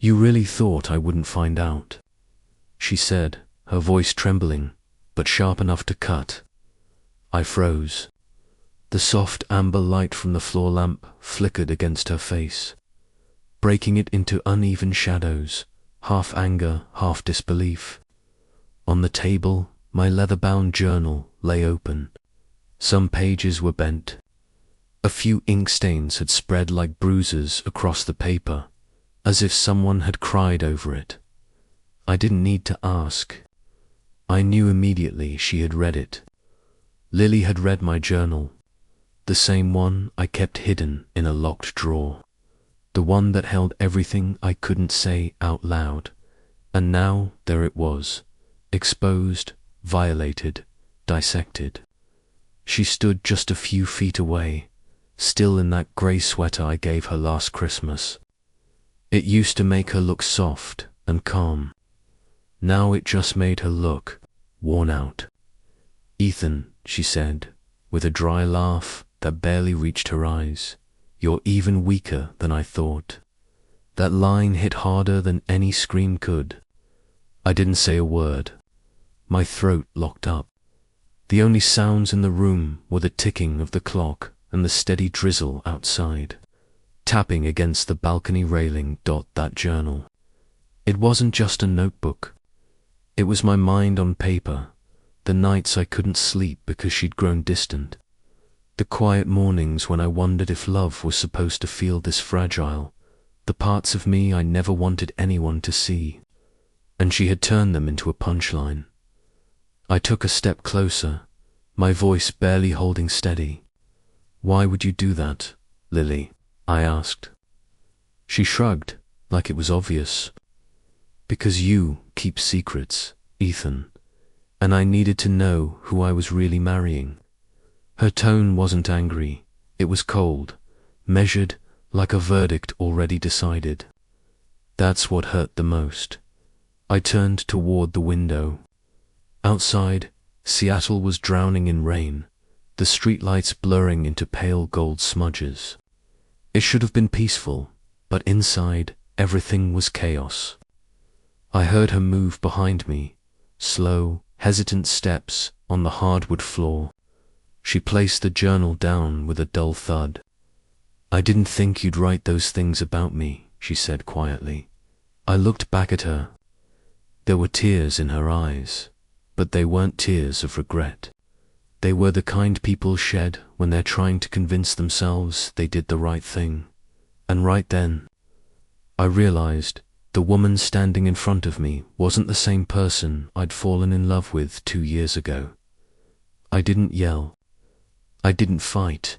"You really thought I wouldn't find out?" she said, her voice trembling, but sharp enough to cut. I froze. The soft amber light from the floor lamp flickered against her face, breaking it into uneven shadows, half anger, half disbelief. On the table, my leather-bound journal lay open. Some pages were bent. A few ink stains had spread like bruises across the paper, as if someone had cried over it. I didn't need to ask. I knew immediately she had read it. Lily had read my journal, the same one I kept hidden in a locked drawer, the one that held everything I couldn't say out loud, and now there it was, exposed, violated, dissected. She stood just a few feet away, still in that grey sweater I gave her last Christmas. It used to make her look soft and calm. Now it just made her look worn out. "Ethan," she said, with a dry laugh that barely reached her eyes, "you're even weaker than I thought." That line hit harder than any scream could. I didn't say a word. My throat locked up. The only sounds in the room were the ticking of the clock and the steady drizzle outside, tapping against the balcony railing. That journal. It wasn't just a notebook. It was my mind on paper, the nights I couldn't sleep because she'd grown distant, the quiet mornings when I wondered if love was supposed to feel this fragile, the parts of me I never wanted anyone to see, and she had turned them into a punchline. I took a step closer, my voice barely holding steady. "Why would you do that, Lily?" I asked. She shrugged, like it was obvious. "Because you keep secrets, Ethan, and I needed to know who I was really marrying." Her tone wasn't angry, it was cold, measured, like a verdict already decided. That's what hurt the most. I turned toward the window. Outside, Seattle was drowning in rain, the streetlights blurring into pale gold smudges. It should have been peaceful, but inside, everything was chaos. I heard her move behind me, slow, hesitant steps on the hardwood floor. She placed the journal down with a dull thud. "I didn't think you'd write those things about me," she said quietly. I looked back at her. There were tears in her eyes, but they weren't tears of regret. They were the kind people shed when they're trying to convince themselves they did the right thing. And right then, I realized the woman standing in front of me wasn't the same person I'd fallen in love with 2 years ago. I didn't yell. I didn't fight.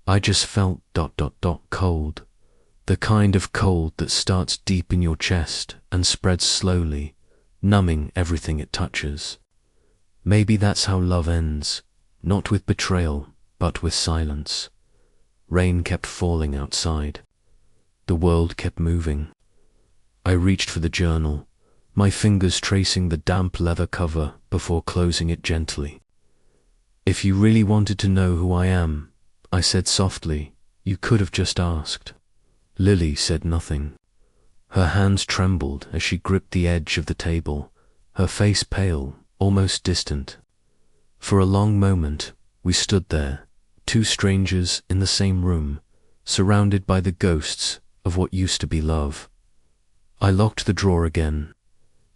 I just felt ... cold. The kind of cold that starts deep in your chest and spreads slowly, numbing everything it touches. Maybe that's how love ends, not with betrayal, but with silence. Rain kept falling outside. The world kept moving. I reached for the journal, my fingers tracing the damp leather cover before closing it gently. "If you really wanted to know who I am," I said softly, "you could have just asked." Lily said nothing. Her hands trembled as she gripped the edge of the table, her face pale, almost distant. For a long moment, we stood there, two strangers in the same room, surrounded by the ghosts of what used to be love. I locked the drawer again,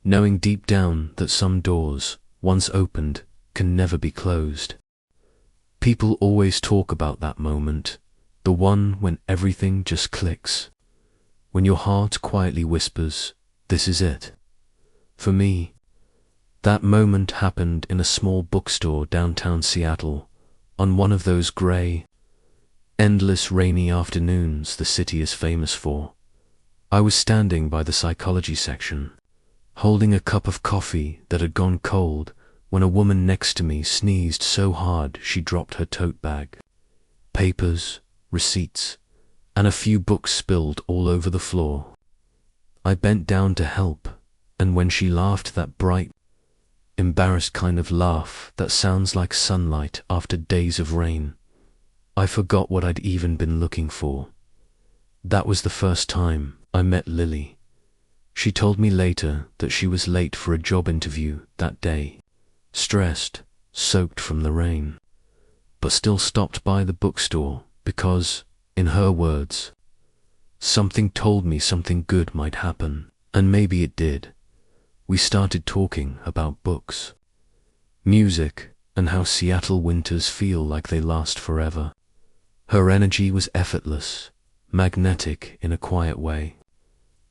knowing deep down that some doors, once opened, can never be closed. People always talk about that moment, the one when everything just clicks, when your heart quietly whispers, "This is it." For me, that moment happened in a small bookstore downtown Seattle, on one of those grey, endless rainy afternoons the city is famous for. I was standing by the psychology section, holding a cup of coffee that had gone cold when a woman next to me sneezed so hard she dropped her tote bag. Papers, receipts, and a few books spilled all over the floor. I bent down to help, and when she laughed that bright, embarrassed kind of laugh that sounds like sunlight after days of rain, I forgot what I'd even been looking for. That was the first time I met Lily, She told me later that she was late for a job interview that day, stressed, soaked from the rain, but still stopped by the bookstore because, in her words, something told me something good might happen, and maybe it did. We started talking about books, music, and how Seattle winters feel like they last forever. Her energy was effortless, magnetic in a quiet way.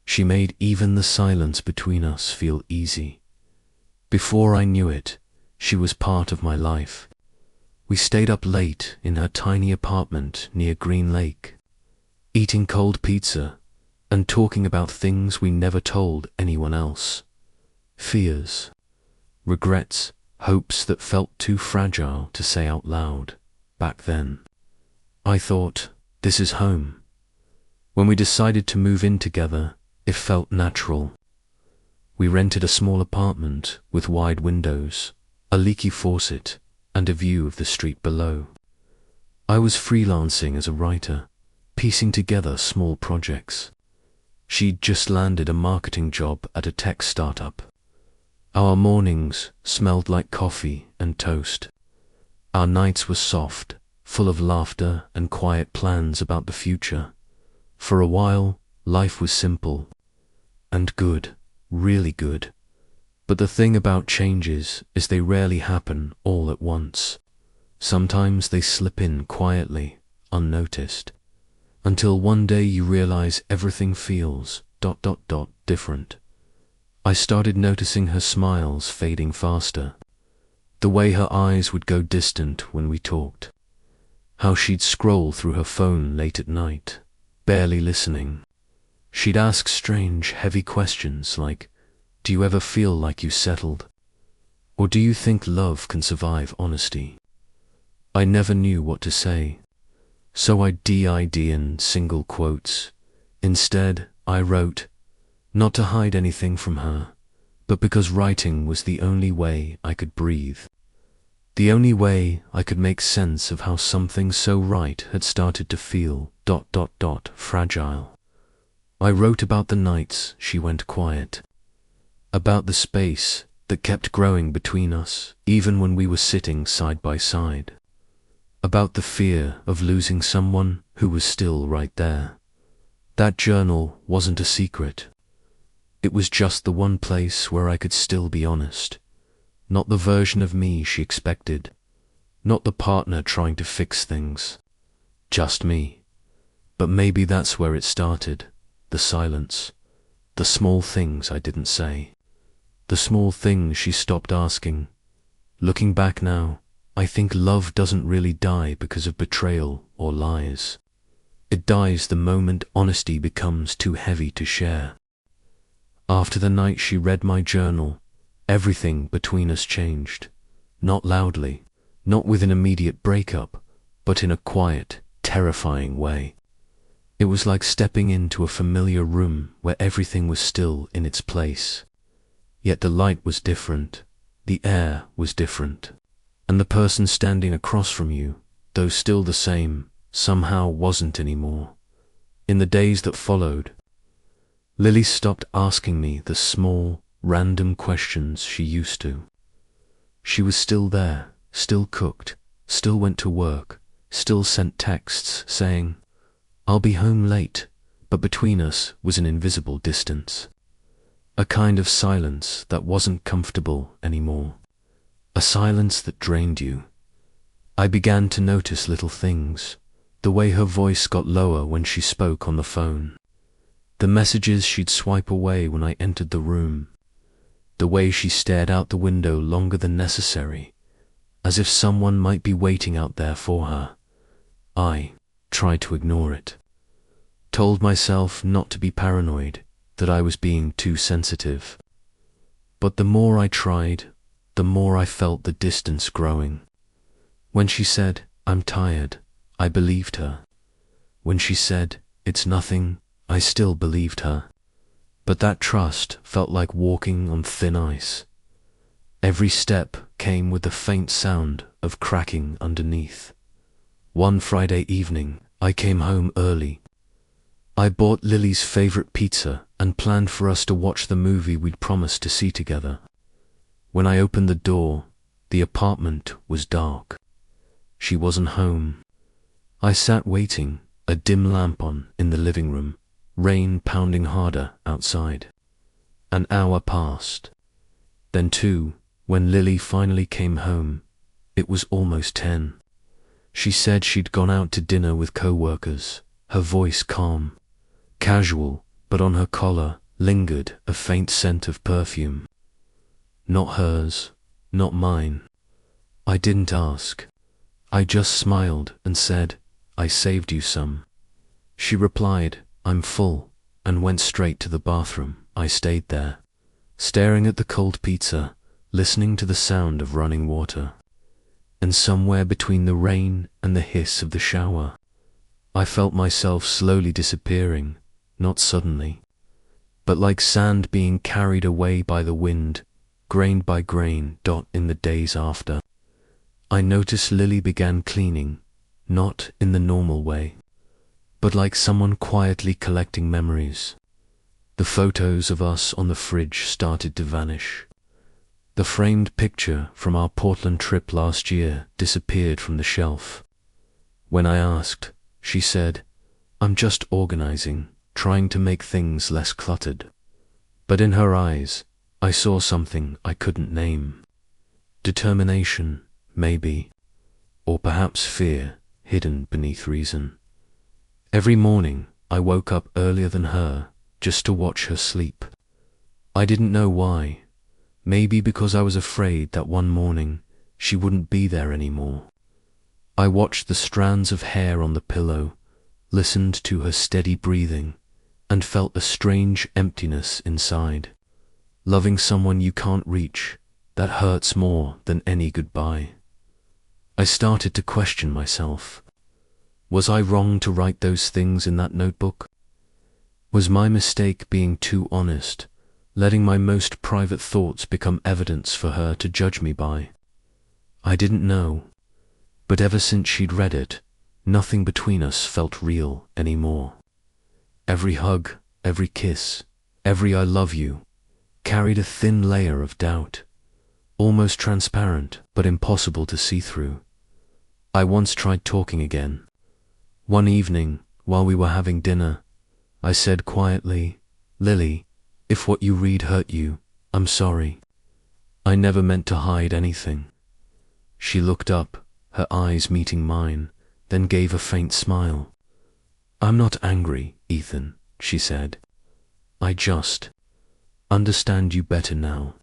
She made even the silence between us feel easy. Before I knew it, she was part of my life. We stayed up late in her tiny apartment near Green Lake, eating cold pizza and talking about things we never told anyone else. Fears, regrets, hopes that felt too fragile to say out loud back then. I thought, this is home. When we decided to move in together, it felt natural. We rented a small apartment with wide windows, a leaky faucet, and a view of the street below. I was freelancing as a writer, piecing together small projects. She'd just landed a marketing job at a tech startup. Our mornings smelled like coffee and toast. Our nights were soft, full of laughter and quiet plans about the future. For a while, life was simple and good, really good. But the thing about changes is they rarely happen all at once. Sometimes they slip in quietly, unnoticed, until one day you realize everything feels ... different. I started noticing her smiles fading faster, the way her eyes would go distant when we talked, how she'd scroll through her phone late at night, barely listening. She'd ask strange, heavy questions like, do you ever feel like you settled? Or do you think love can survive honesty? I never knew what to say, so I did in single quotes. Instead, I wrote, not to hide anything from her, but because writing was the only way I could breathe. The only way I could make sense of how something so right had started to feel ... fragile. I wrote about the nights she went quiet, about the space that kept growing between us even when we were sitting side by side, about the fear of losing someone who was still right there. That journal wasn't a secret. It was just the one place where I could still be honest. Not the version of me she expected, not the partner trying to fix things. Just me. But maybe that's where it started, the silence, the small things I didn't say, the small things she stopped asking. Looking back now, I think love doesn't really die because of betrayal or lies. It dies the moment honesty becomes too heavy to share. After the night she read my journal, everything between us changed. Not loudly, not with an immediate breakup, but in a quiet, terrifying way. It was like stepping into a familiar room where everything was still in its place. Yet the light was different, the air was different, and the person standing across from you, though still the same, somehow wasn't anymore. In the days that followed, Lily stopped asking me the small, random questions she used to. She was still there, still cooked, still went to work, still sent texts saying, I'll be home late, but between us was an invisible distance. A kind of silence that wasn't comfortable anymore. A silence that drained you. I began to notice little things. The way her voice got lower when she spoke on the phone. The messages she'd swipe away when I entered the room. The way she stared out the window longer than necessary, as if someone might be waiting out there for her. I tried to ignore it. Told myself not to be paranoid, that I was being too sensitive. But the more I tried, the more I felt the distance growing. When she said, I'm tired, I believed her. When she said, it's nothing, I still believed her. But that trust felt like walking on thin ice. Every step came with the faint sound of cracking underneath. One Friday evening, I came home early. I bought Lily's favorite pizza and planned for us to watch the movie we'd promised to see together. When I opened the door, the apartment was dark. She wasn't home. I sat waiting, a dim lamp on in the living room, rain pounding harder outside. An hour passed. Then 2, when Lily finally came home. It was almost 10. She said she'd gone out to dinner with co-workers, her voice calm, casual, but on her collar lingered a faint scent of perfume. Not hers, not mine. I didn't ask. I just smiled and said, "I saved you some." She replied, "I'm full," and went straight to the bathroom. I stayed there, staring at the cold pizza, listening to the sound of running water. And somewhere between the rain and the hiss of the shower, I felt myself slowly disappearing, not suddenly, but like sand being carried away by the wind, grain by grain. In the days after, I noticed Lily began cleaning, not in the normal way, but like someone quietly collecting memories. The photos of us on the fridge started to vanish. The framed picture from our Portland trip last year disappeared from the shelf. When I asked, she said, "I'm just organizing, trying to make things less cluttered." But in her eyes, I saw something I couldn't name. Determination, maybe, or perhaps fear hidden beneath reason. Every morning, I woke up earlier than her just to watch her sleep. I didn't know why. Maybe because I was afraid that one morning she wouldn't be there anymore. I watched the strands of hair on the pillow, listened to her steady breathing, and felt a strange emptiness inside. Loving someone you can't reach, that hurts more than any goodbye. I started to question myself. Was I wrong to write those things in that notebook? Was my mistake being too honest, letting my most private thoughts become evidence for her to judge me by? I didn't know, but ever since she'd read it, nothing between us felt real anymore. Every hug, every kiss, every "I love you" carried a thin layer of doubt, almost transparent but impossible to see through. I once tried talking again. One evening, while we were having dinner, I said quietly, "Lily, if what you read hurt you, I'm sorry. I never meant to hide anything." She looked up, her eyes meeting mine, then gave a faint smile. "I'm not angry, Ethan," she said. "I just understand you better now."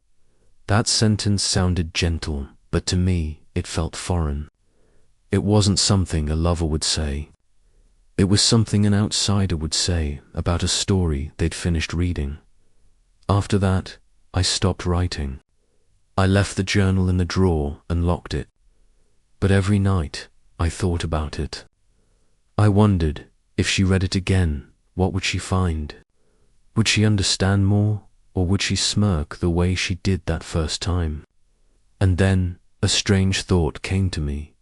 That sentence sounded gentle, but to me, it felt foreign. It wasn't something a lover would say. It was something an outsider would say about a story they'd finished reading. After that, I stopped writing. I left the journal in the drawer and locked it. But every night, I thought about it. I wondered, if she read it again, what would she find? Would she understand more, or would she smirk the way she did that first time? And then, a strange thought came to me,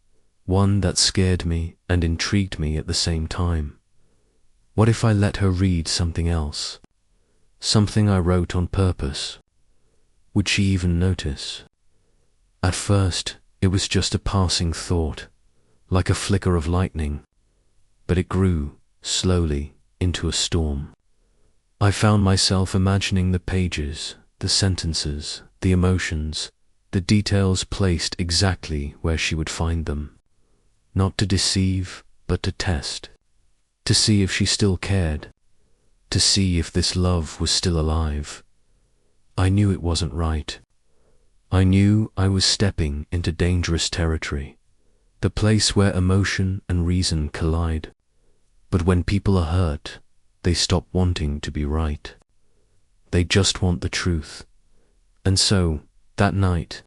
one that scared me and intrigued me at the same time. What if I let her read something else? Something I wrote on purpose? Would she even notice? At first, it was just a passing thought, like a flicker of lightning, but it grew, slowly, into a storm. I found myself imagining the pages, the sentences, the emotions, the details placed exactly where she would find them. Not to deceive, but to test. To see if she still cared. To see if this love was still alive. I knew it wasn't right. I knew I was stepping into dangerous territory, the place where emotion and reason collide. But when people are hurt, they stop wanting to be right. They just want the truth. And so, that night,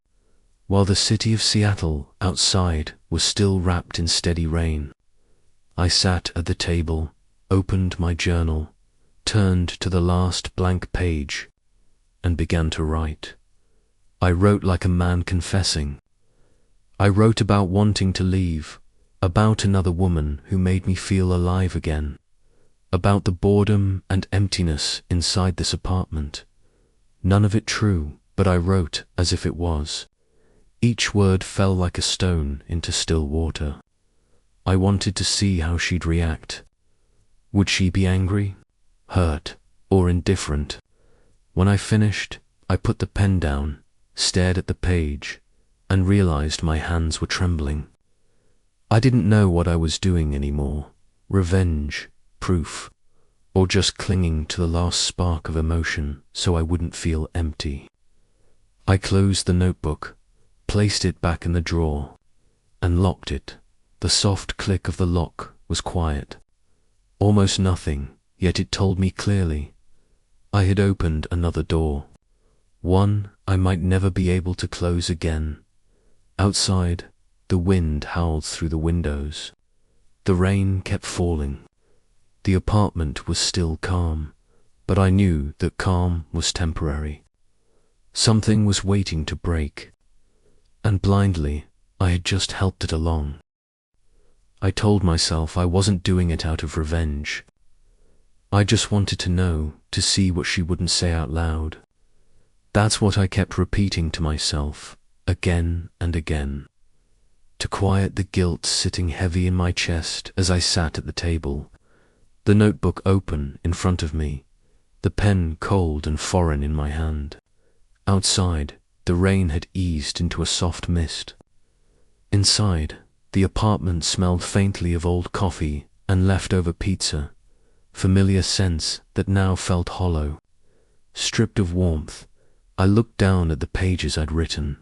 while the city of Seattle outside was still wrapped in steady rain, I sat at the table, opened my journal, turned to the last blank page, and began to write. I wrote like a man confessing. I wrote about wanting to leave, about another woman who made me feel alive again, about the boredom and emptiness inside this apartment. None of it true, but I wrote as if it was. Each word fell like a stone into still water. I wanted to see how she'd react. Would she be angry, hurt, or indifferent? When I finished, I put the pen down, stared at the page, and realized my hands were trembling. I didn't know what I was doing anymore. Revenge, proof, or just clinging to the last spark of emotion so I wouldn't feel empty. I closed the notebook, placed it back in the drawer, and locked it. The soft click of the lock was quiet. Almost nothing, yet it told me clearly. I had opened another door. One I might never be able to close again. Outside, the wind howled through the windows. The rain kept falling. The apartment was still calm, but I knew that calm was temporary. Something was waiting to break, and blindly, I had just helped it along. I told myself I wasn't doing it out of revenge. I just wanted to know, to see what she wouldn't say out loud. That's what I kept repeating to myself, again and again, to quiet the guilt sitting heavy in my chest as I sat at the table, the notebook open in front of me, the pen cold and foreign in my hand. Outside, the rain had eased into a soft mist. Inside, the apartment smelled faintly of old coffee and leftover pizza, familiar scents that now felt hollow. Stripped of warmth, I looked down at the pages I'd written,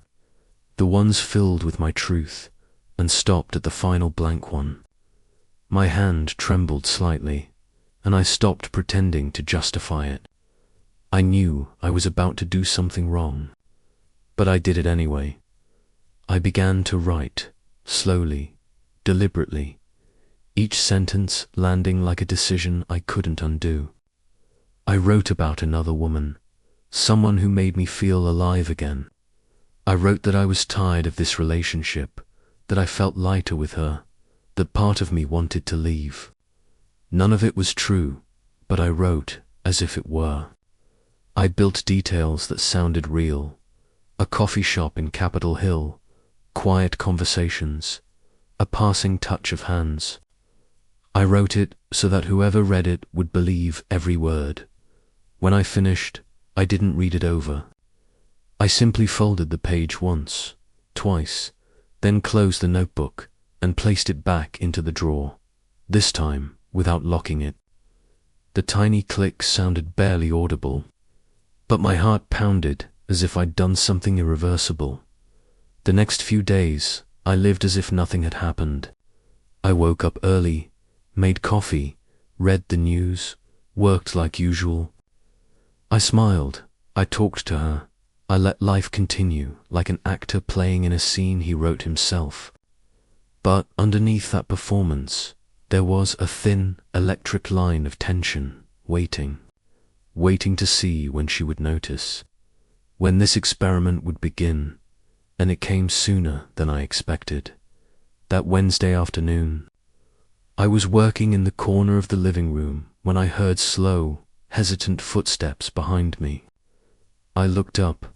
the ones filled with my truth, and stopped at the final blank one. My hand trembled slightly, and I stopped pretending to justify it. I knew I was about to do something wrong, but I did it anyway. I began to write, slowly, deliberately, each sentence landing like a decision I couldn't undo. I wrote about another woman, someone who made me feel alive again. I wrote that I was tired of this relationship, that I felt lighter with her, that part of me wanted to leave. None of it was true, but I wrote as if it were. I built details that sounded real. A coffee shop in Capitol Hill, quiet conversations, a passing touch of hands. I wrote it so that whoever read it would believe every word. When I finished, I didn't read it over. I simply folded the page once, twice, then closed the notebook and placed it back into the drawer, this time without locking it. The tiny click sounded barely audible, but my heart pounded as if I'd done something irreversible. The next few days, I lived as if nothing had happened. I woke up early, made coffee, read the news, worked like usual. I smiled, I talked to her, I let life continue like an actor playing in a scene he wrote himself. But underneath that performance, there was a thin, electric line of tension, waiting to see when she would notice, when this experiment would begin, and it came sooner than I expected. That Wednesday afternoon, I was working in the corner of the living room when I heard slow, hesitant footsteps behind me. I looked up.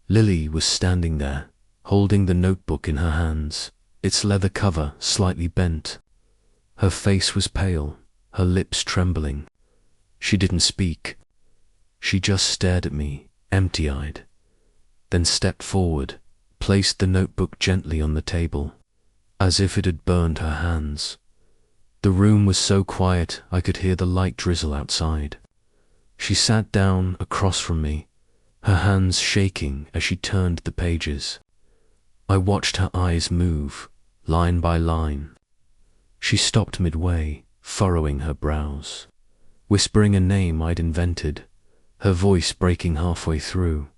Lily was standing there, holding the notebook in her hands, its leather cover slightly bent. Her face was pale, her lips trembling. She didn't speak. She just stared at me, empty-eyed, then stepped forward, placed the notebook gently on the table, as if it had burned her hands. The room was so quiet I could hear the light drizzle outside. She sat down across from me, her hands shaking as she turned the pages. I watched her eyes move, line by line. She stopped midway, furrowing her brows, whispering a name I'd invented, her voice breaking halfway through.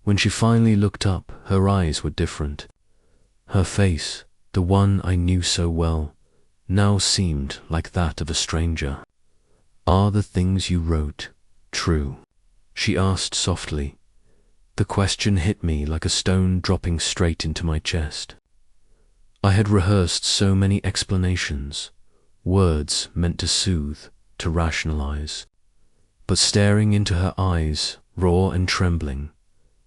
When she finally looked up, her eyes were different. Her face, the one I knew so well, now seemed like that of a stranger. "Are the things you wrote true?" she asked softly. The question hit me like a stone dropping straight into my chest. I had rehearsed so many explanations, words meant to soothe, to rationalize. But staring into her eyes, raw and trembling,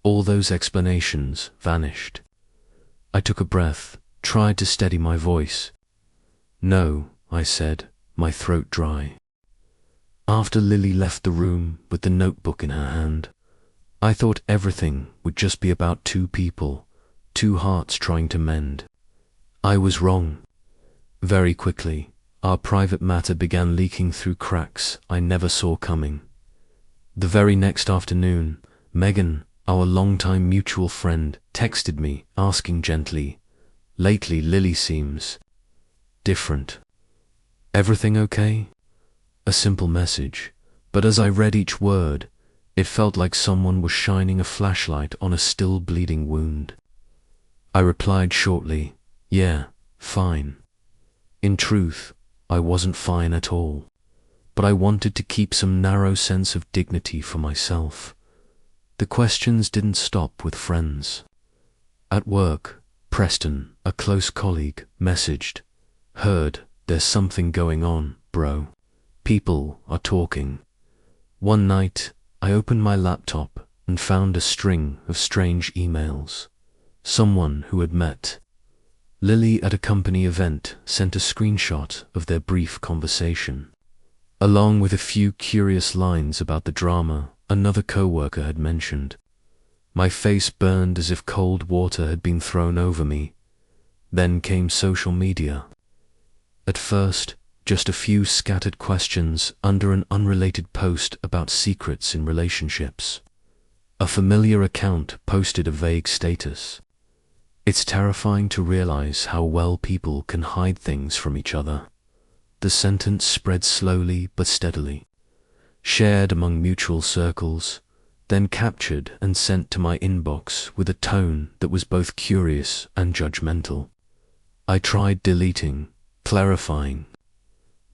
all those explanations vanished. I took a breath, tried to steady my voice. "No," I said, my throat dry. After Lily left the room with the notebook in her hand, I thought everything would just be about two people, two hearts trying to mend. I was wrong. Very quickly, our private matter began leaking through cracks I never saw coming. The very next afternoon, Megan, our longtime mutual friend, texted me, asking gently, "Lately Lily seems different. Everything okay?" A simple message, but as I read each word, it felt like someone was shining a flashlight on a still bleeding wound. I replied shortly, "Yeah, fine." In truth, I wasn't fine at all, but I wanted to keep some narrow sense of dignity for myself. The questions didn't stop with friends. At work, Preston, a close colleague, messaged, "Heard there's something going on, bro. People are talking." One night, I opened my laptop and found a string of strange emails. Someone who had met Lily at a company event sent a screenshot of their brief conversation, along with a few curious lines about the drama another coworker had mentioned. My face burned as if cold water had been thrown over me. Then came social media. At first, just a few scattered questions under an unrelated post about secrets in relationships. A familiar account posted a vague status. "It's terrifying to realize how well people can hide things from each other." The sentence spread slowly but steadily, shared among mutual circles, then captured and sent to my inbox with a tone that was both curious and judgmental. I tried deleting, clarifying,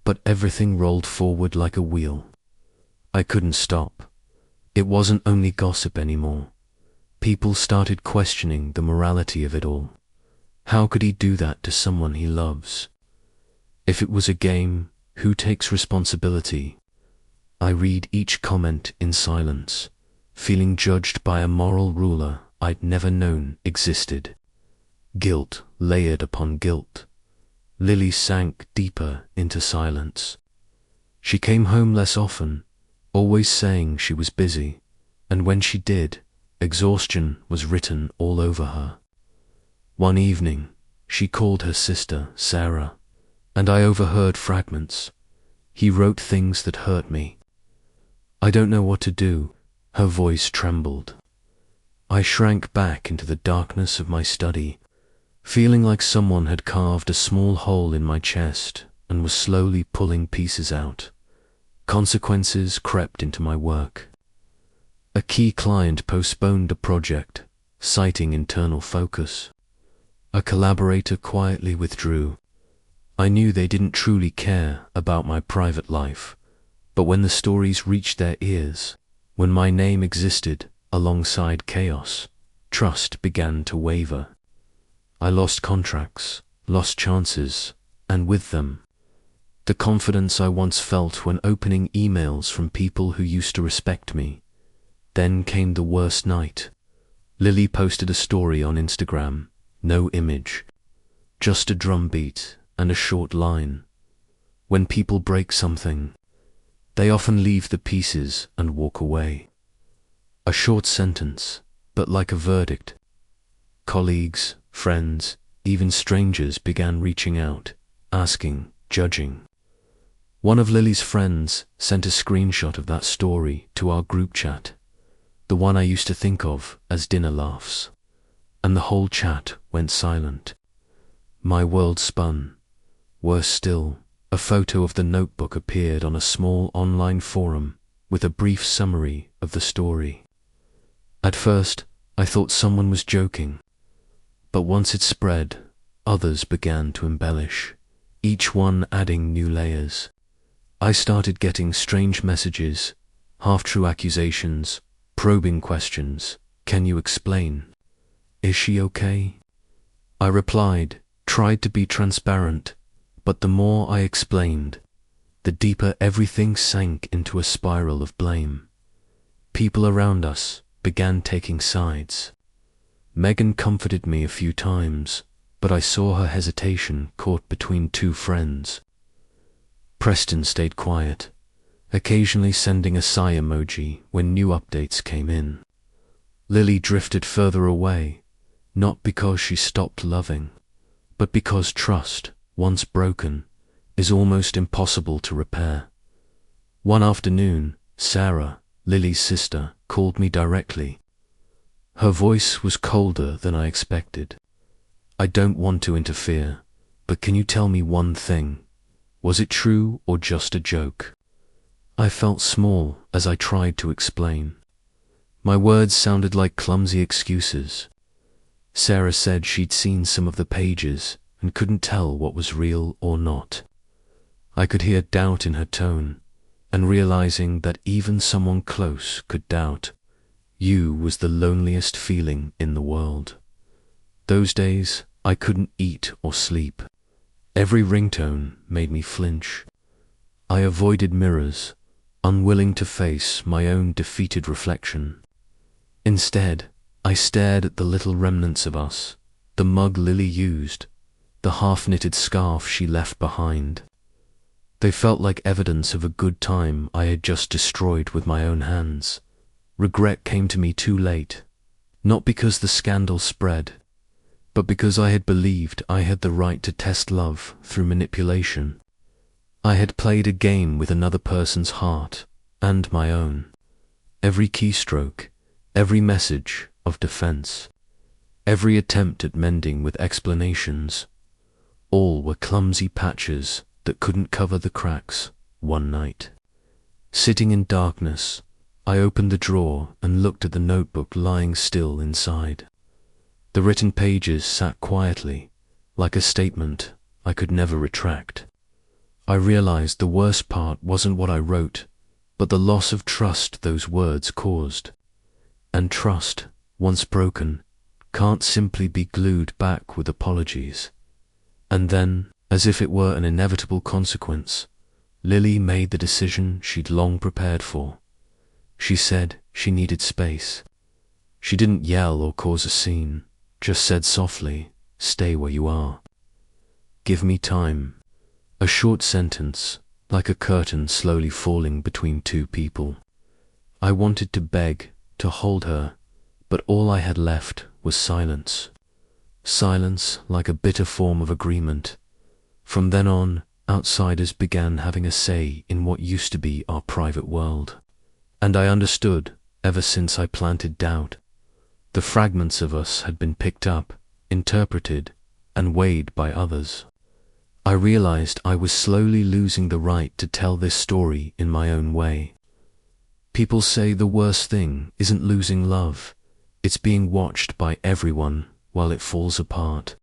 but everything rolled forward like a wheel. I couldn't stop. It wasn't only gossip anymore. People started questioning the morality of it all. How could he do that to someone he loves? If it was a game, who takes responsibility? I read each comment in silence, feeling judged by a moral ruler I'd never known existed. Guilt layered upon guilt. Lily sank deeper into silence. She came home less often, always saying she was busy, and when she did, exhaustion was written all over her. One evening, she called her sister, Sarah, and I overheard fragments. "He wrote things that hurt me. I don't know what to do." Her voice trembled. I shrank back into the darkness of my study, feeling like someone had carved a small hole in my chest and was slowly pulling pieces out. Consequences crept into my work. A key client postponed a project, citing internal focus. A collaborator quietly withdrew. I knew they didn't truly care about my private life, but when the stories reached their ears, when my name existed alongside chaos, trust began to waver. I lost contracts, lost chances, and with them, the confidence I once felt when opening emails from people who used to respect me. Then came the worst night. Lily posted a story on Instagram, no image, just a drum beat and a short line. When people break something, they often leave the pieces and walk away. A short sentence, but like a verdict. Colleagues, friends, even strangers began reaching out, asking, judging. One of Lily's friends sent a screenshot of that story to our group chat, the one I used to think of as dinner laughs, and the whole chat went silent. My world spun. Worse still, a photo of the notebook appeared on a small online forum with a brief summary of the story. At first, I thought someone was joking, but once it spread, others began to embellish, each one adding new layers. I started getting strange messages, half-true accusations, probing questions. "Can you explain? Is she okay?" I replied, tried to be transparent, but the more I explained, the deeper everything sank into a spiral of blame. People around us began taking sides. Megan comforted me a few times, but I saw her hesitation caught between two friends. Preston stayed quiet, occasionally sending a sigh emoji when new updates came in. Lily drifted further away, not because she stopped loving, but because trust, once broken, is almost impossible to repair. One afternoon, Sarah, Lily's sister, called me directly. Her voice was colder than I expected. "I don't want to interfere, but can you tell me one thing? Was it true or just a joke?" I felt small as I tried to explain. My words sounded like clumsy excuses. Sarah said she'd seen some of the pages and couldn't tell what was real or not. I could hear doubt in her tone, and realizing that even someone close could doubt, you was the loneliest feeling in the world. Those days, I couldn't eat or sleep. Every ringtone made me flinch. I avoided mirrors, unwilling to face my own defeated reflection. Instead, I stared at the little remnants of us, the mug Lily used, the half-knitted scarf she left behind. They felt like evidence of a good time I had just destroyed with my own hands. Regret came to me too late, not because the scandal spread, but because I had believed I had the right to test love through manipulation. I had played a game with another person's heart and my own. Every keystroke, every message of defense, every attempt at mending with explanations, all were clumsy patches that couldn't cover the cracks. One night, sitting in darkness, I opened the drawer and looked at the notebook lying still inside. The written pages sat quietly, like a statement I could never retract. I realized the worst part wasn't what I wrote, but the loss of trust those words caused. And trust, once broken, can't simply be glued back with apologies. And then, as if it were an inevitable consequence, Lily made the decision she'd long prepared for. She said she needed space. She didn't yell or cause a scene, just said softly, "Stay where you are. Give me time." A short sentence, like a curtain slowly falling between two people. I wanted to beg, to hold her, but all I had left was silence. Silence like a bitter form of agreement. From then on, outsiders began having a say in what used to be our private world. And I understood, ever since I planted doubt. The fragments of us had been picked up, interpreted, and weighed by others. I realized I was slowly losing the right to tell this story in my own way. People say the worst thing isn't losing love, it's being watched by everyone while it falls apart.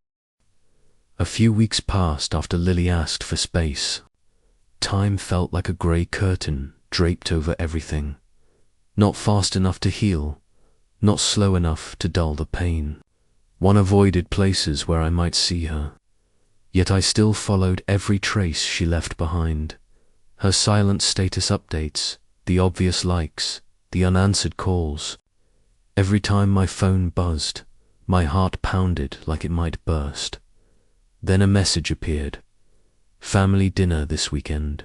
A few weeks passed after Lily asked for space. Time felt like a grey curtain draped over everything. Not fast enough to heal, not slow enough to dull the pain. One avoided places where I might see her. Yet I still followed every trace she left behind. Her silent status updates, the obvious likes, the unanswered calls. Every time my phone buzzed, my heart pounded like it might burst. Then a message appeared. Family dinner this weekend.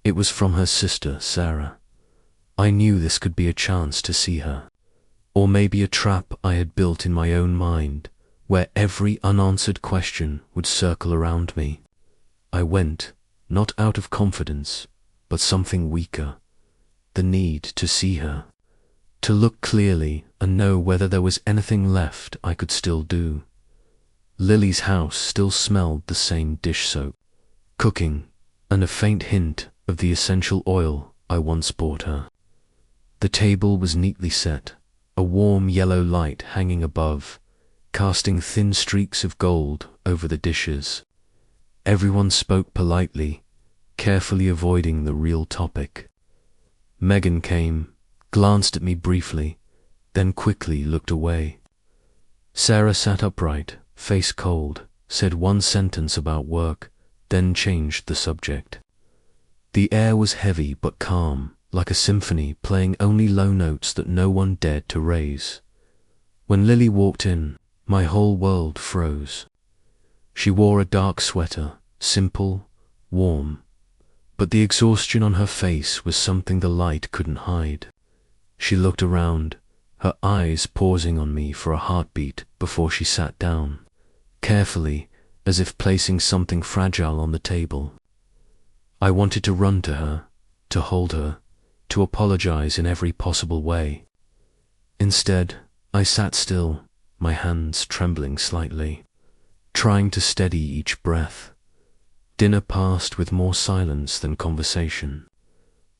It was from her sister, Sarah. I knew this could be a chance to see her. Or maybe a trap I had built in my own mind, where every unanswered question would circle around me. I went, not out of confidence, but something weaker. The need to see her. To look clearly and know whether there was anything left I could still do. Lily's house still smelled the same dish soap, cooking, and a faint hint of the essential oil I once bought her. The table was neatly set, a warm yellow light hanging above, casting thin streaks of gold over the dishes. Everyone spoke politely, carefully avoiding the real topic. Megan came, glanced at me briefly, then quickly looked away. Sarah sat upright, face cold, said one sentence about work, then changed the subject. The air was heavy but calm, like a symphony playing only low notes that no one dared to raise. When Lily walked in, my whole world froze. She wore a dark sweater, simple, warm, but the exhaustion on her face was something the light couldn't hide. She looked around, her eyes pausing on me for a heartbeat before she sat down, carefully, as if placing something fragile on the table. I wanted to run to her, to hold her, to apologize in every possible way. Instead, I sat still, my hands trembling slightly, trying to steady each breath. Dinner passed with more silence than conversation.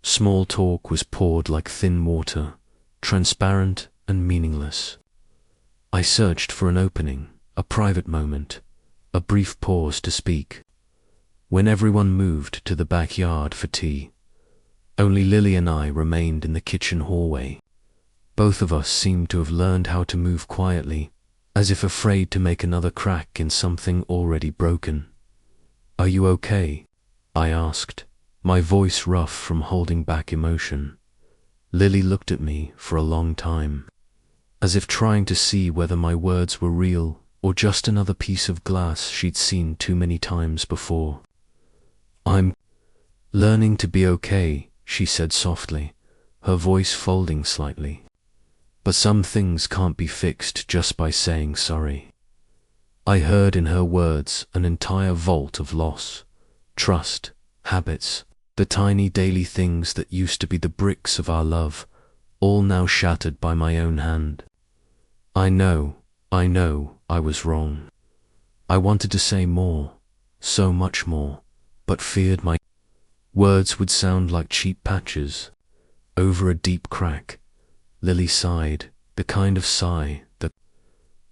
Small talk was poured like thin water, transparent and meaningless. I searched for an opening, a private moment, a brief pause to speak. When everyone moved to the backyard for tea, only Lily and I remained in the kitchen hallway. Both of us seemed to have learned how to move quietly, as if afraid to make another crack in something already broken. "Are you okay?" I asked, my voice rough from holding back emotion. Lily looked at me for a long time, as if trying to see whether my words were real or just another piece of glass she'd seen too many times before. "I'm learning to be okay," she said softly, her voice folding slightly. "But some things can't be fixed just by saying sorry." I heard in her words an entire vault of loss, trust, habits, the tiny daily things that used to be the bricks of our love, all now shattered by my own hand. I know I was wrong. I wanted to say more, so much more, but feared my words would sound like cheap patches. Over a deep crack, Lily sighed, the kind of sigh that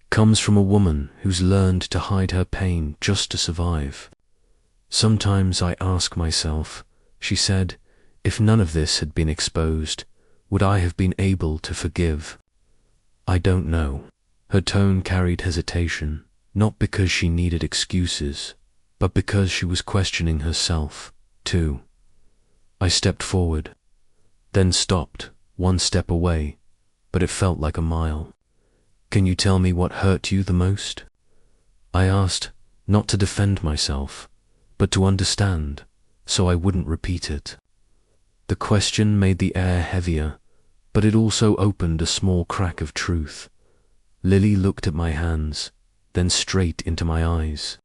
comes from a woman who's learned to hide her pain just to survive. "Sometimes I ask myself," she said, "if none of this had been exposed, would I have been able to forgive? I don't know." Her tone carried hesitation, not because she needed excuses, but because she was questioning herself, too. I stepped forward, then stopped, one step away, but it felt like a mile. "Can you tell me what hurt you the most?" I asked, not to defend myself, but to understand, so I wouldn't repeat it. The question made the air heavier, but it also opened a small crack of truth. Lily looked at my hands, then straight into my eyes.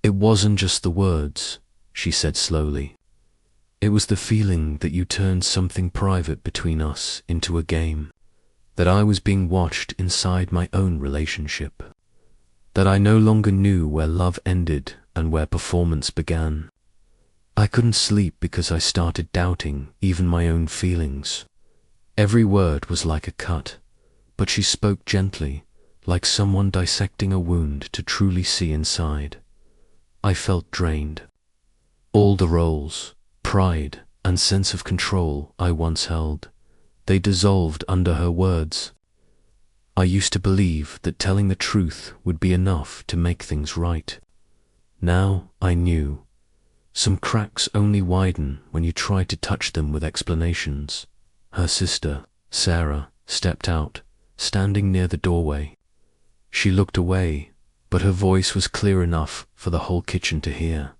"It wasn't just the words," she said slowly. "It was the feeling that you turned something private between us into a game, that I was being watched inside my own relationship, that I no longer knew where love ended and where performance began. I couldn't sleep because I started doubting even my own feelings." Every word was like a cut, but she spoke gently, like someone dissecting a wound to truly see inside. I felt drained. All the roles, pride, and sense of control I once held, they dissolved under her words. I used to believe that telling the truth would be enough to make things right. Now I knew. Some cracks only widen when you try to touch them with explanations. Her sister, Sarah, stepped out, standing near the doorway. She looked away, but her voice was clear enough for the whole kitchen to hear.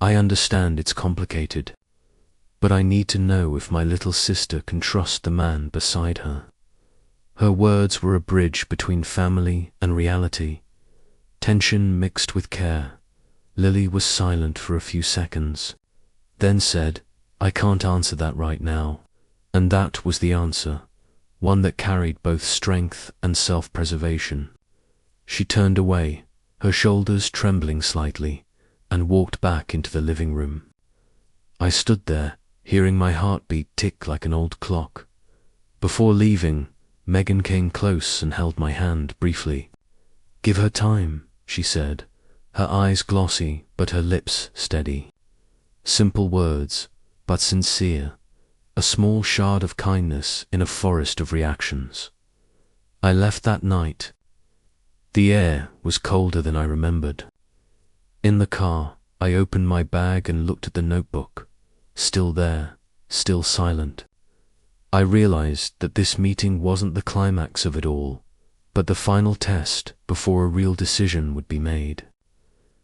"I understand it's complicated, but I need to know if my little sister can trust the man beside her." Her words were a bridge between family and reality, tension mixed with care. Lily was silent for a few seconds, then said, "I can't answer that right now." And that was the answer, one that carried both strength and self-preservation. She turned away, her shoulders trembling slightly, and walked back into the living room. I stood there, hearing my heartbeat tick like an old clock. Before leaving, Megan came close and held my hand briefly. "Give her time," she said, her eyes glossy but her lips steady. Simple words, but sincere, a small shard of kindness in a forest of reactions. I left that night. The air was colder than I remembered. In the car, I opened my bag and looked at the notebook. still there, still silent. I realized that this meeting wasn't the climax of it all, but the final test before a real decision would be made.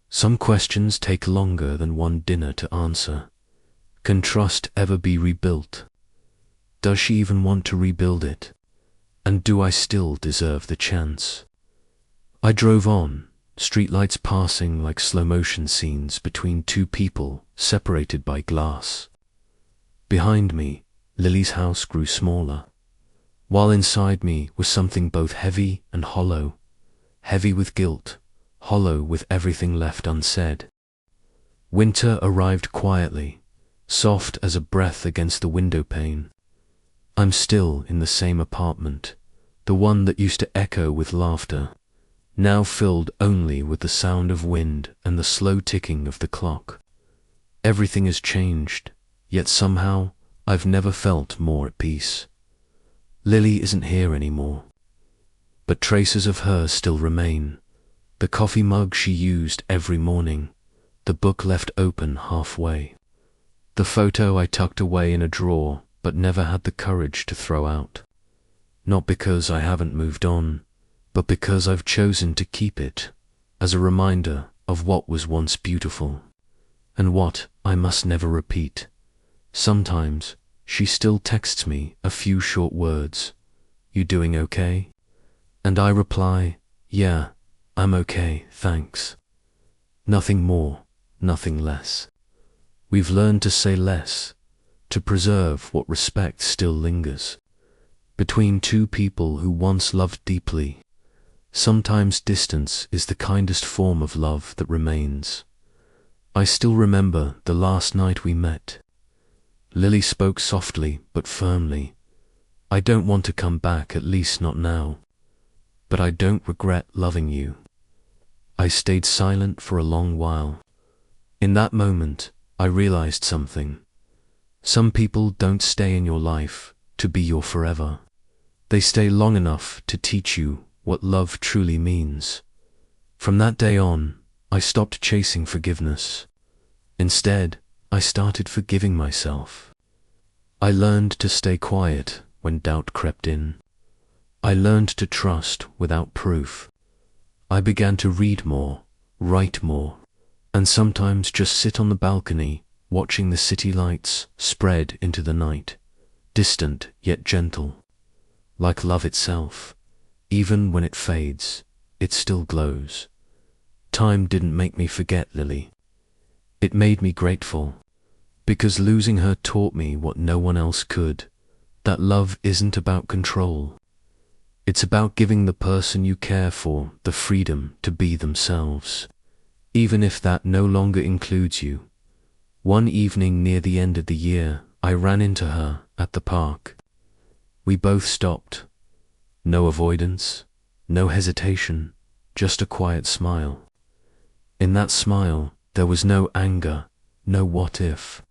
Some questions take longer than one dinner to answer. Can trust ever be rebuilt? Does she even want to rebuild it? And do I still deserve the chance? I drove on, streetlights passing like slow-motion scenes between two people separated by glass. Behind me, Lily's house grew smaller, while inside me was something both heavy and hollow, heavy with guilt, hollow with everything left unsaid. Winter arrived quietly, soft as a breath against the window pane. I'm still in the same apartment, the one that used to echo with laughter, now filled only with the sound of wind and the slow ticking of the clock. Everything has changed, yet somehow I've never felt more at peace. Lily isn't here anymore, but traces of her still remain. The coffee mug she used every morning, the book left open halfway, the photo I tucked away in a drawer but never had the courage to throw out. Not because I haven't moved on, but because I've chosen to keep it as a reminder of what was once beautiful and what I must never repeat. Sometimes she still texts me a few short words, "You doing okay?" And I reply, "Yeah, I'm okay, thanks." Nothing more, nothing less. We've learned to say less, to preserve what respect still lingers. Between two people who once loved deeply, sometimes distance is the kindest form of love that remains. I still remember the last night we met. Lily spoke softly but firmly. "I don't want to come back, at least not now. But I don't regret loving you." I stayed silent for a long while. In that moment, I realized something. Some people don't stay in your life to be your forever. They stay long enough to teach you what love truly means. From that day on, I stopped chasing forgiveness. Instead, I started forgiving myself. I learned to stay quiet when doubt crept in. I learned to trust without proof. I began to read more, write more, and sometimes just sit on the balcony watching the city lights spread into the night, distant yet gentle. Like love itself, even when it fades, it still glows. Time didn't make me forget Lily. It made me grateful, because losing her taught me what no one else could, that love isn't about control. It's about giving the person you care for the freedom to be themselves, even if that no longer includes you. One evening near the end of the year, I ran into her at the park. We both stopped. No avoidance, no hesitation, just a quiet smile. In that smile, there was no anger, no what if,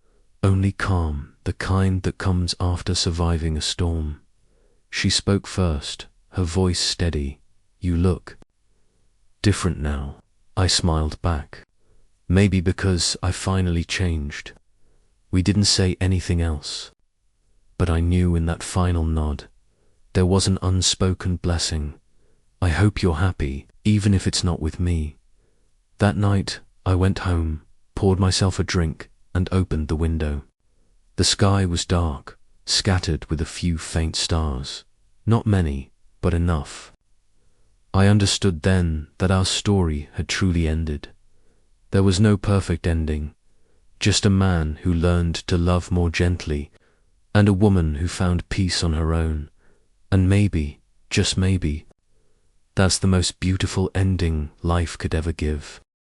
only calm, the kind that comes after surviving a storm. She spoke first, her voice steady. "You look different now." I smiled back. Maybe because I finally changed. We didn't say anything else, but I knew in that final nod there was an unspoken blessing. "I hope you're happy, even if it's not with me." That night, I went home, poured myself a drink, and opened the window. The sky was dark, scattered with a few faint stars. Not many, but enough. I understood then that our story had truly ended. There was no perfect ending, just a man who learned to love more gently, and a woman who found peace on her own. And maybe, just maybe, that's the most beautiful ending life could ever give.